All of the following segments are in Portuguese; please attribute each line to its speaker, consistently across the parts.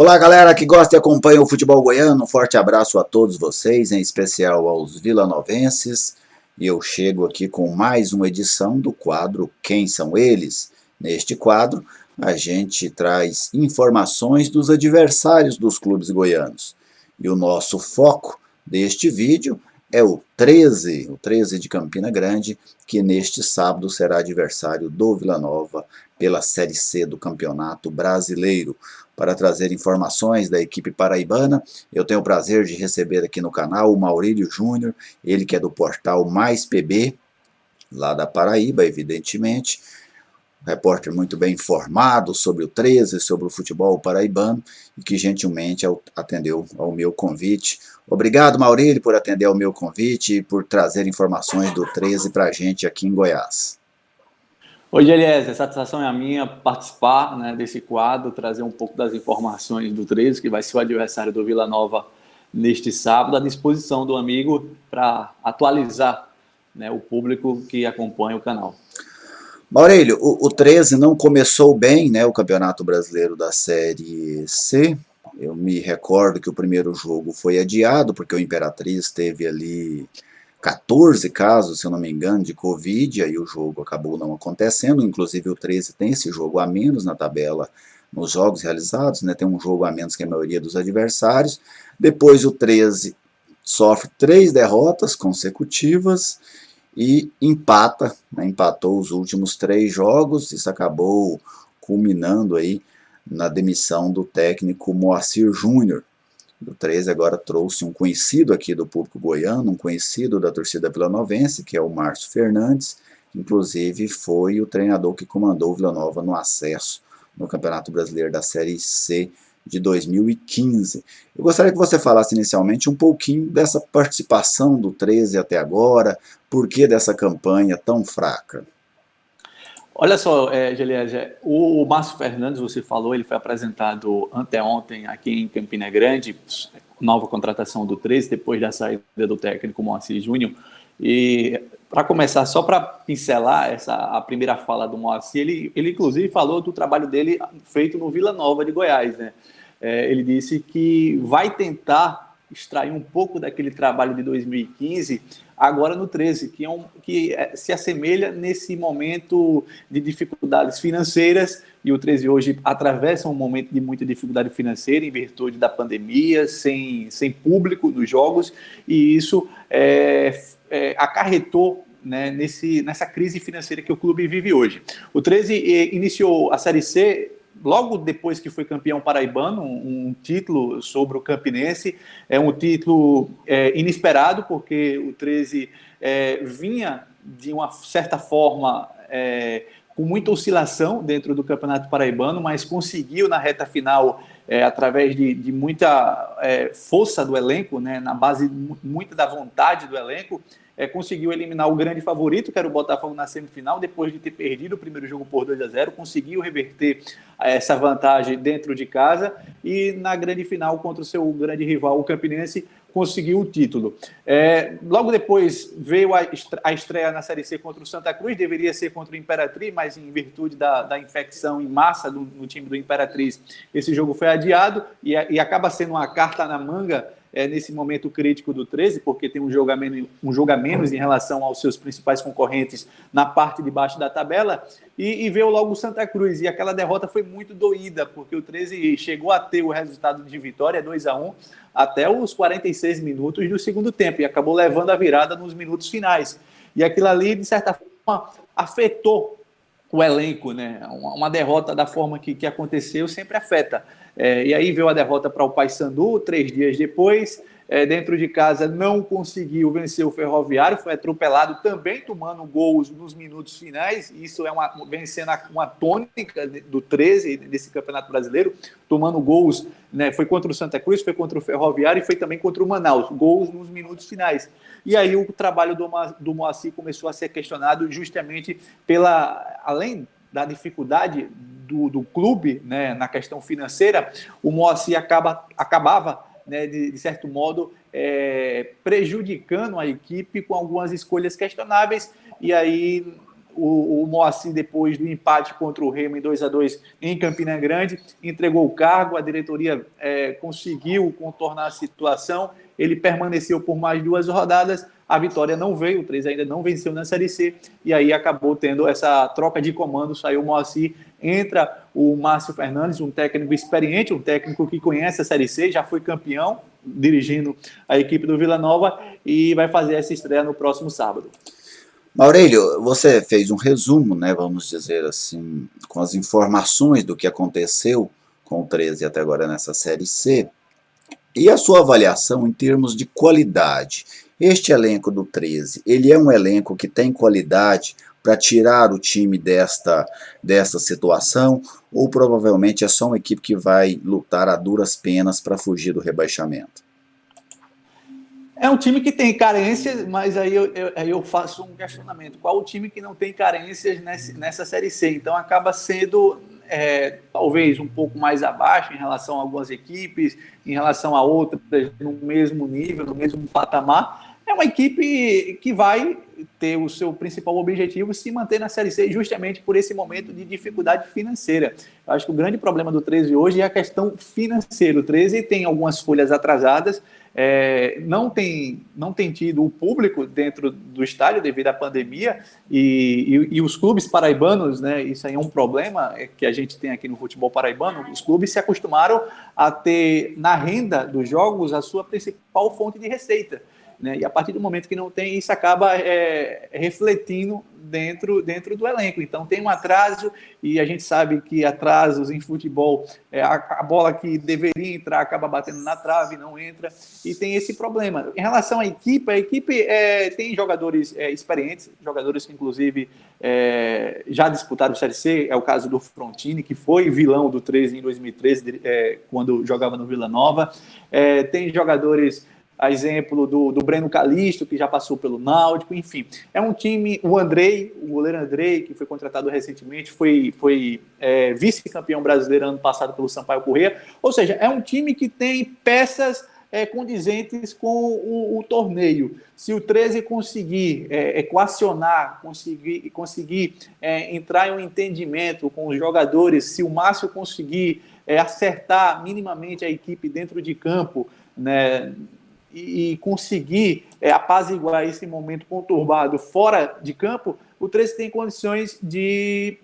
Speaker 1: Olá, galera que gosta e acompanha o futebol goiano. Um forte abraço a todos vocês, em especial aos vilanovenses. E eu chego aqui com mais uma edição do quadro Quem São Eles? Neste quadro, a gente traz informações dos adversários dos clubes goianos. E o nosso foco deste vídeo é o 13 de Campina Grande, que neste sábado será adversário do Vila Nova pela Série C do Campeonato Brasileiro. Para trazer informações da equipe paraibana, eu tenho o prazer de receber aqui no canal o Maurílio Júnior, ele que é do portal Mais PB, lá da Paraíba, evidentemente. Repórter muito bem informado sobre o 13, sobre o futebol paraibano, e que gentilmente atendeu ao meu convite. Obrigado, Maurílio, por atender ao meu convite e por trazer informações do 13 para a gente aqui em Goiás.
Speaker 2: Oi, Eliezer, a satisfação é a minha participar, né, desse quadro, trazer um pouco das informações do 13, que vai ser o adversário do Vila Nova neste sábado, à disposição do amigo para atualizar, né, o público que acompanha o canal.
Speaker 1: Maurílio, o 13 não começou bem, né, o Campeonato Brasileiro da Série C. Eu me recordo que o primeiro jogo foi adiado, porque o Imperatriz teve ali 14 casos, se eu não me engano, de Covid, aí o jogo acabou não acontecendo. Inclusive o 13 tem esse jogo a menos na tabela nos jogos realizados, né, tem um jogo a menos que a maioria dos adversários. Depois o 13 sofre 3 derrotas consecutivas e empatou os últimos 3 jogos. Isso acabou culminando aí na demissão do técnico Moacir Júnior. O 13 agora trouxe um conhecido aqui do público goiano, um conhecido da torcida vilanovense, que é o Márcio Fernandes, que inclusive foi o treinador que comandou o Vila Nova no acesso no Campeonato Brasileiro da Série C de 2015. Eu gostaria que você falasse inicialmente um pouquinho dessa participação do 13 até agora, por que dessa campanha tão fraca?
Speaker 2: Olha só, Geliezer, o Márcio Fernandes, você falou, ele foi apresentado anteontem aqui em Campina Grande, nova contratação do 13, depois da saída do técnico Moacir Júnior. E para começar, só para pincelar a primeira fala do Moacir, ele inclusive falou do trabalho dele feito no Vila Nova de Goiás, né? Ele disse que vai tentar extrair um pouco daquele trabalho de 2015 agora no 13, que se assemelha nesse momento de dificuldades financeiras, e o 13 hoje atravessa um momento de muita dificuldade financeira em virtude da pandemia, sem público nos jogos, e isso acarretou, né, nessa crise financeira que o clube vive hoje. O 13 iniciou a Série C logo depois que foi campeão paraibano, um título sobre o Campinense, um título inesperado, porque o 13 vinha, de uma certa forma, com muita oscilação dentro do Campeonato Paraibano, mas conseguiu na reta final, através de muita força do elenco, né, na base muita da vontade do elenco, conseguiu eliminar o grande favorito, que era o Botafogo, na semifinal, depois de ter perdido o primeiro jogo por 2-0, conseguiu reverter essa vantagem dentro de casa e na grande final contra o seu grande rival, o Campinense, conseguiu o título. Logo depois veio a estreia na Série C contra o Santa Cruz, deveria ser contra o Imperatriz, mas em virtude da infecção em massa no time do Imperatriz, esse jogo foi adiado e acaba sendo uma carta na manga nesse momento crítico do 13, porque tem um jogo a menos em relação aos seus principais concorrentes na parte de baixo da tabela, e veio logo o Santa Cruz, e aquela derrota foi muito doída, porque o 13 chegou a ter o resultado de vitória, 2-1, até os 46 minutos do segundo tempo, e acabou levando a virada nos minutos finais. E aquilo ali, de certa forma, afetou o elenco, né? Uma derrota da forma que aconteceu sempre afeta. E aí veio a derrota para o Paysandu 3 dias depois, dentro de casa não conseguiu vencer o Ferroviário, foi atropelado também tomando gols nos minutos finais. Isso vem sendo uma tônica do 13 desse Campeonato Brasileiro, tomando gols, né? Foi contra o Santa Cruz, foi contra o Ferroviário e foi também contra o Manaus, gols nos minutos finais. E aí o trabalho do Moacir começou a ser questionado justamente além da dificuldade do clube, né, na questão financeira, o Moacir acabava, né, de certo modo, prejudicando a equipe com algumas escolhas questionáveis, e aí o Moacir, depois do empate contra o Remo em 2-2 em Campina Grande, entregou o cargo, a diretoria conseguiu contornar a situação, ele permaneceu por mais 2 rodadas, a vitória não veio, o 13 ainda não venceu na Série C, e aí acabou tendo essa troca de comando, saiu o Moacir, entra o Márcio Fernandes, um técnico experiente, um técnico que conhece a Série C, já foi campeão, dirigindo a equipe do Vila Nova, e vai fazer essa estreia no próximo sábado.
Speaker 1: Maurélio, você fez um resumo, né, vamos dizer assim, com as informações do que aconteceu com o 13 até agora nessa Série C. E a sua avaliação em termos de qualidade? Este elenco do 13, ele é um elenco que tem qualidade para tirar o time desta situação, ou provavelmente é só uma equipe que vai lutar a duras penas para fugir do rebaixamento?
Speaker 2: É um time que tem carências, mas aí eu faço um questionamento. Qual o time que não tem carências nessa Série C? Então acaba sendo talvez um pouco mais abaixo em relação a algumas equipes, em relação a outras no mesmo nível, no mesmo patamar. É uma equipe que vai ter o seu principal objetivo se manter na Série C justamente por esse momento de dificuldade financeira. Eu acho que o grande problema do 13 hoje é a questão financeira. O 13 tem algumas folhas atrasadas, não tem tido o público dentro do estádio devido à pandemia e os clubes paraibanos, né, isso aí é um problema que a gente tem aqui no futebol paraibano, os clubes se acostumaram a ter na renda dos jogos a sua principal fonte de receita. Né? E a partir do momento que não tem, isso acaba refletindo dentro do elenco. Então tem um atraso, e a gente sabe que atrasos em futebol, a bola que deveria entrar acaba batendo na trave, não entra, e tem esse problema. Em relação à equipe, a equipe tem jogadores experientes, jogadores que inclusive já disputaram o Série C, é o caso do Frontini, que foi vilão do 13 em 2013, quando jogava no Vila Nova. Tem jogadores, a exemplo do Breno Calisto, que já passou pelo Náutico, enfim. É um time, o Andrei, o goleiro Andrei, que foi contratado recentemente, foi vice-campeão brasileiro ano passado pelo Sampaio Corrêa, ou seja, é um time que tem peças condizentes com o torneio. Se o 13 conseguir equacionar, conseguir entrar em um entendimento com os jogadores, se o Márcio conseguir acertar minimamente a equipe dentro de campo, né, e conseguir apaziguar esse momento conturbado fora de campo, o 13 tem condições de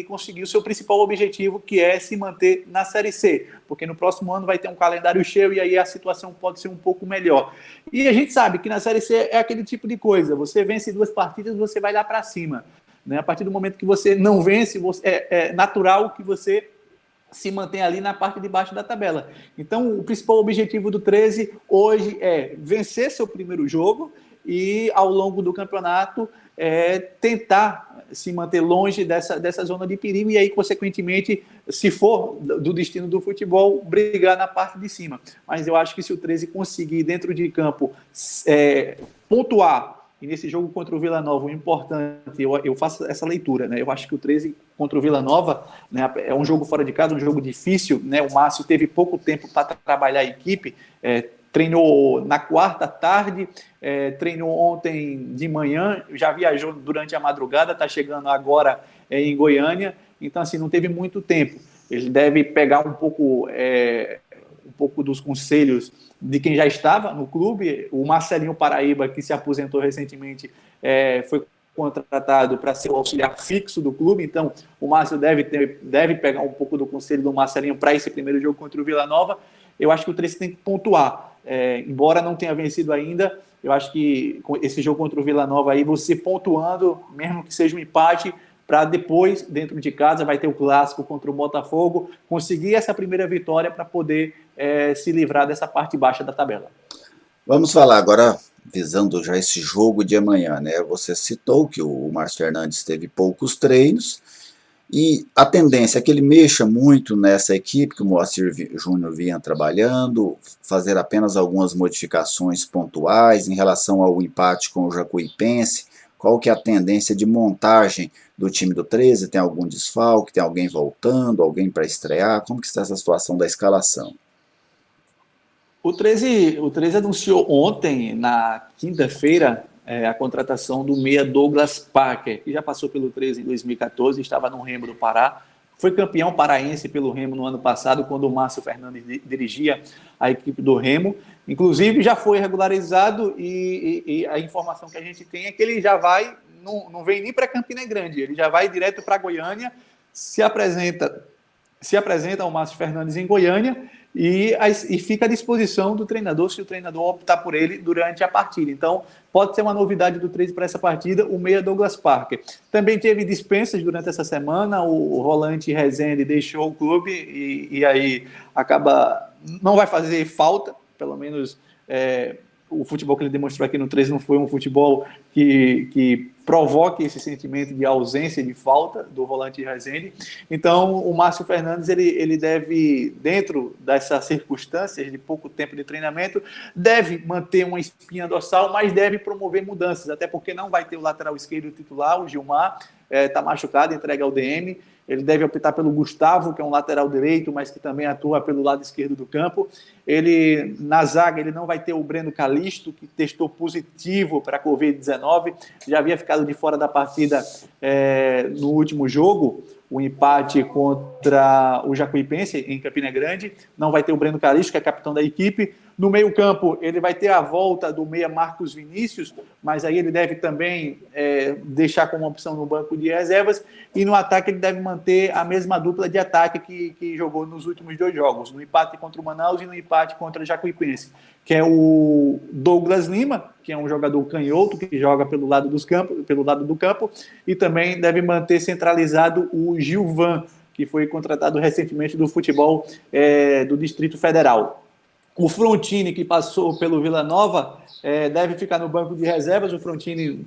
Speaker 2: conseguir o seu principal objetivo, que é se manter na Série C, porque no próximo ano vai ter um calendário cheio e aí a situação pode ser um pouco melhor. E a gente sabe que na Série C é aquele tipo de coisa, você vence 2 partidas, você vai lá para cima. Né? A partir do momento que você não vence, é natural que você se mantém ali na parte de baixo da tabela. Então, o principal objetivo do 13 hoje é vencer seu primeiro jogo e, ao longo do campeonato, tentar se manter longe dessa zona de perigo e aí, consequentemente, se for do destino do futebol, brigar na parte de cima. Mas eu acho que se o 13 conseguir, dentro de campo, pontuar, e nesse jogo contra o Vila Nova, o importante, eu faço essa leitura, né? Eu acho que o 13 contra o Vila Nova, né, é um jogo fora de casa, um jogo difícil, né? O Márcio teve pouco tempo para trabalhar a equipe, treinou na quarta tarde, treinou ontem de manhã, já viajou durante a madrugada, está chegando agora em Goiânia, então assim, não teve muito tempo. Ele deve pegar um pouco dos conselhos de quem já estava no clube. O Marcelinho Paraíba, que se aposentou recentemente, foi contratado para ser o auxiliar fixo do clube, então o Márcio deve pegar um pouco do conselho do Marcelinho para esse primeiro jogo contra o Vila Nova. Eu acho que o 13 tem que pontuar, embora não tenha vencido ainda, eu acho que esse jogo contra o Vila Nova aí, você pontuando, mesmo que seja um empate, para depois, dentro de casa, vai ter o clássico contra o Botafogo, conseguir essa primeira vitória para poder se livrar dessa parte baixa da tabela.
Speaker 1: Vamos falar agora, visando já esse jogo de amanhã, né? Você citou que o Márcio Fernandes teve poucos treinos, e a tendência é que ele mexa muito nessa equipe que o Moacir Júnior vinha trabalhando, fazer apenas algumas modificações pontuais em relação ao empate com o Jacuipense. Qual que é a tendência de montagem do time do 13? Tem algum desfalque? Tem alguém voltando? Alguém para estrear? Como que está essa situação da escalação?
Speaker 2: O 13 anunciou ontem, na quinta-feira, a contratação do meia Douglas Parker, que já passou pelo 13 em 2014, estava no Remo do Pará, foi campeão paraense pelo Remo no ano passado, quando o Márcio Fernandes dirigia a equipe do Remo. Inclusive, já foi regularizado e a informação que a gente tem é que ele já vai, não vem nem para Campina Grande, ele já vai direto para Goiânia, se apresenta ao Márcio Fernandes em Goiânia e fica à disposição do treinador, se o treinador optar por ele durante a partida. Então, pode ser uma novidade do 13 para essa partida, o meia Douglas Parker. Também teve dispensas durante essa semana, o volante Rezende deixou o clube e aí não vai fazer falta, pelo menos o futebol que ele demonstrou aqui no 13 não foi um futebol que provoque esse sentimento de ausência, de falta do volante Rezende. Então, o Márcio Fernandes, ele deve, dentro dessas circunstâncias de pouco tempo de treinamento, deve manter uma espinha dorsal, mas deve promover mudanças, até porque não vai ter o lateral esquerdo titular, o Gilmar, está machucado, entrega ao DM. Ele deve optar pelo Gustavo, que é um lateral direito, mas que também atua pelo lado esquerdo do campo. Na zaga, ele não vai ter o Breno Calixto, que testou positivo para a Covid-19, já havia ficado de fora da partida no último jogo, o empate contra o Jacuipense, em Campina Grande. Não vai ter o Breno Calixto, que é capitão da equipe. No meio-campo, ele vai ter a volta do meia Marcos Vinícius, mas aí ele deve também deixar como opção no banco de reservas. E no ataque, ele deve manter a mesma dupla de ataque que jogou nos últimos 2 jogos, no empate contra o Manaus e no empate contra o Jacuipense, que é o Douglas Lima, que é um jogador canhoto, que joga pelo lado do campo, e também deve manter centralizado o Gilvan, que foi contratado recentemente do futebol do Distrito Federal. O Frontini, que passou pelo Vila Nova, deve ficar no banco de reservas. O Frontini,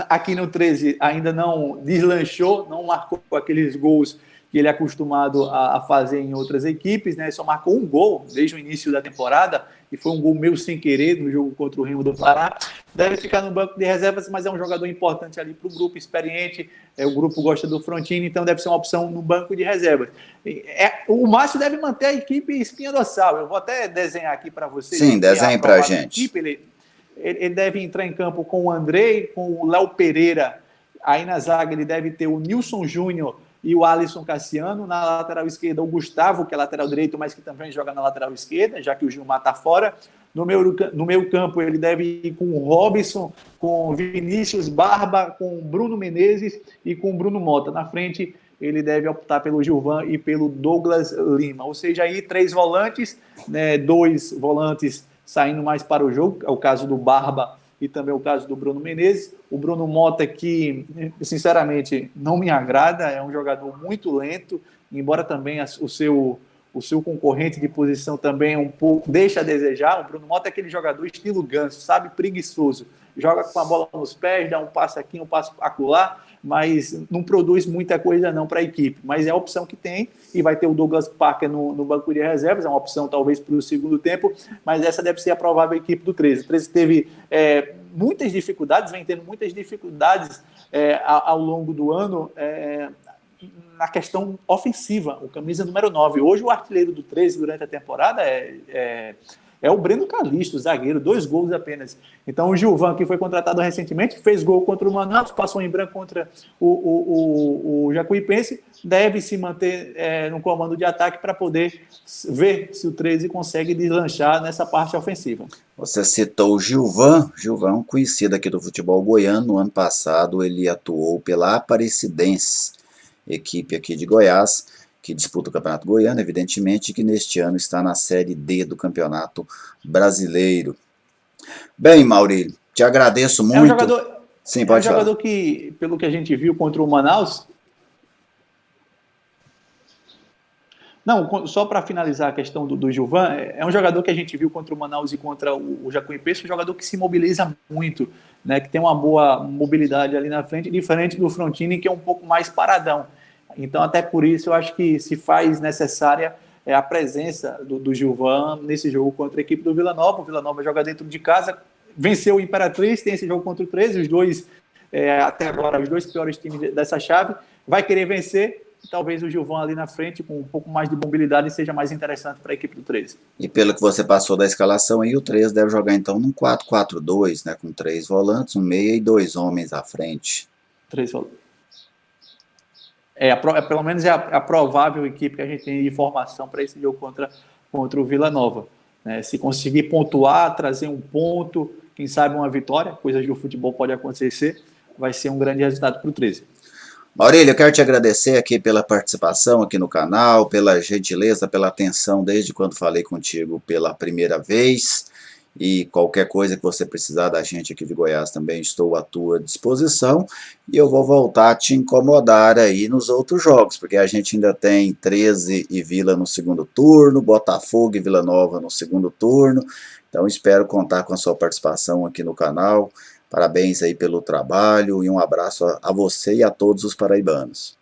Speaker 2: aqui no 13, ainda não deslanchou, não marcou aqueles gols que ele é acostumado a fazer em outras equipes, né? Só marcou um gol desde o início da temporada, e foi um gol meio sem querer no jogo contra o Remo do Pará. Deve ficar no banco de reservas, mas é um jogador importante ali para o grupo, experiente. O grupo gosta do Frontini, então deve ser uma opção no banco de reservas. O Márcio deve manter a equipe espinha dorsal. Eu vou até desenhar aqui para vocês.
Speaker 1: Sim, desenhe para a gente.
Speaker 2: Ele deve entrar em campo com o Andrei, com o Léo Pereira. Aí na zaga ele deve ter o Nilson Júnior e o Alisson Cassiano. Na lateral esquerda, o Gustavo, que é lateral direito, mas que também joga na lateral esquerda, já que o Gilmar está fora. No meio campo, ele deve ir com o Robson, com o Vinícius Barba, com o Bruno Menezes e com o Bruno Mota. Na frente, ele deve optar pelo Gilvan e pelo Douglas Lima. Ou seja, aí 3 volantes, né, 2 volantes saindo mais para o jogo, é o caso do Barba e também o caso do Bruno Menezes. O Bruno Mota, que sinceramente não me agrada, é um jogador muito lento, embora também o seu concorrente de posição também um pouco deixa a desejar. O Bruno Mota é aquele jogador estilo Ganso, sabe, preguiçoso, joga com a bola nos pés, dá um passo aqui, um passo acolá, mas não produz muita coisa não para a equipe, mas é a opção que tem, e vai ter o Douglas Parker no banco de reservas, é uma opção talvez para o segundo tempo, mas essa deve ser a provável equipe do 13. O 13 teve muitas dificuldades, vem tendo muitas dificuldades ao longo do ano, na questão ofensiva, o camisa número 9. Hoje o artilheiro do 13 durante a temporada é o Breno Calixto, zagueiro, 2 gols apenas. Então o Gilvan, que foi contratado recentemente, fez gol contra o Manaus, passou em branco contra o Jacuipense, deve se manter no comando de ataque para poder ver se o 13 consegue deslanchar nessa parte ofensiva.
Speaker 1: Você citou o Gilvan, um conhecido aqui do futebol goiano. No ano passado ele atuou pela Aparecidense, equipe aqui de Goiás, que disputa o Campeonato Goiano, evidentemente, que neste ano está na Série D do Campeonato Brasileiro. Bem, Maurílio, te agradeço muito.
Speaker 2: Sim, pode falar. Jogador que, pelo que a gente viu contra o Manaus... Não, só para finalizar a questão do Gilvan, é um jogador que a gente viu contra o Manaus e contra o Jacuipense, um jogador que se mobiliza muito, né, que tem uma boa mobilidade ali na frente, diferente do Frontini, que é um pouco mais paradão. Então, até por isso, eu acho que se faz necessária a presença do Gilvan nesse jogo contra a equipe do Vila Nova. O Vila Nova joga dentro de casa, venceu o Imperatriz, tem esse jogo contra o 13, os dois, até agora, os 2 piores times dessa chave, vai querer vencer, e talvez o Gilvan ali na frente, com um pouco mais de mobilidade, seja mais interessante para a equipe do 13.
Speaker 1: E pelo que você passou da escalação aí, o 13 deve jogar então num 4-4-2, né, com 3 volantes, um meia e 2 homens à frente.
Speaker 2: 3 volantes. Pelo menos é a provável equipe que a gente tem de formação para esse jogo contra o Vila Nova. Se conseguir pontuar, trazer um ponto, quem sabe uma vitória, coisas do futebol pode acontecer, vai ser um grande resultado para o 13.
Speaker 1: Maurílio, eu quero te agradecer aqui pela participação aqui no canal, pela gentileza, pela atenção desde quando falei contigo pela primeira vez. E qualquer coisa que você precisar da gente aqui de Goiás também estou à tua disposição. E eu vou voltar a te incomodar aí nos outros jogos, porque a gente ainda tem 13 e Vila no segundo turno, Botafogo e Vila Nova no segundo turno. Então espero contar com a sua participação aqui no canal. Parabéns aí pelo trabalho e um abraço a você e a todos os paraibanos.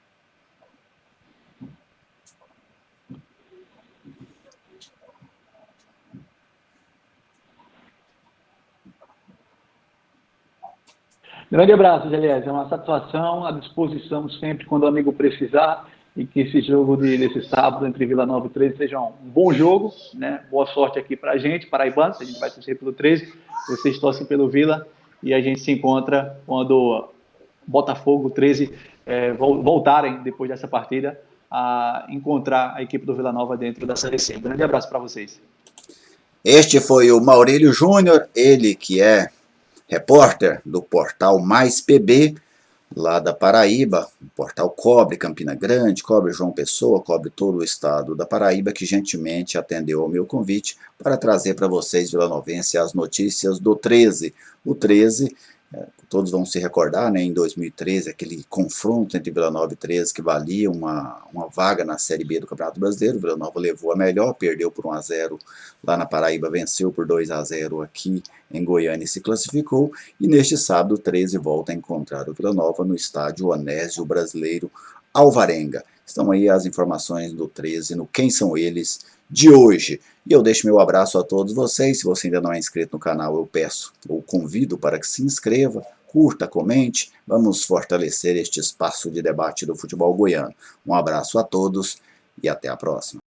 Speaker 2: Grande abraço, Geliese. É uma satisfação, à disposição sempre quando o amigo precisar, e que esse jogo desse sábado entre Vila Nova e 13 seja um bom jogo, né? Boa sorte aqui pra gente, paraibanos, a gente vai torcer pelo 13, vocês torcem pelo Vila, e a gente se encontra quando Botafogo, 13 voltarem depois dessa partida a encontrar a equipe do Vila Nova dentro da Série C. Um grande abraço para vocês.
Speaker 1: Este foi o Maurílio Júnior, ele que é repórter do portal Mais PB, lá da Paraíba. O portal cobre Campina Grande, cobre João Pessoa, cobre todo o estado da Paraíba, que gentilmente atendeu ao meu convite para trazer para vocês, vilanovense, as notícias do 13. O 13, todos vão se recordar, né, em 2013, aquele confronto entre Vila Nova e 13 que valia uma vaga na Série B do Campeonato Brasileiro. Vila Nova levou a melhor, perdeu por 1-0 lá na Paraíba, venceu por 2-0 aqui em Goiânia e se classificou. E neste sábado, o 13 volta a encontrar o Vila Nova no estádio Onésio Brasileiro Alvarenga. Estão aí as informações do 13 no Quem São Eles de hoje. E eu deixo meu abraço a todos vocês. Se você ainda não é inscrito no canal, eu peço ou convido para que se inscreva, curta, comente. Vamos fortalecer este espaço de debate do futebol goiano. Um abraço a todos e até a próxima.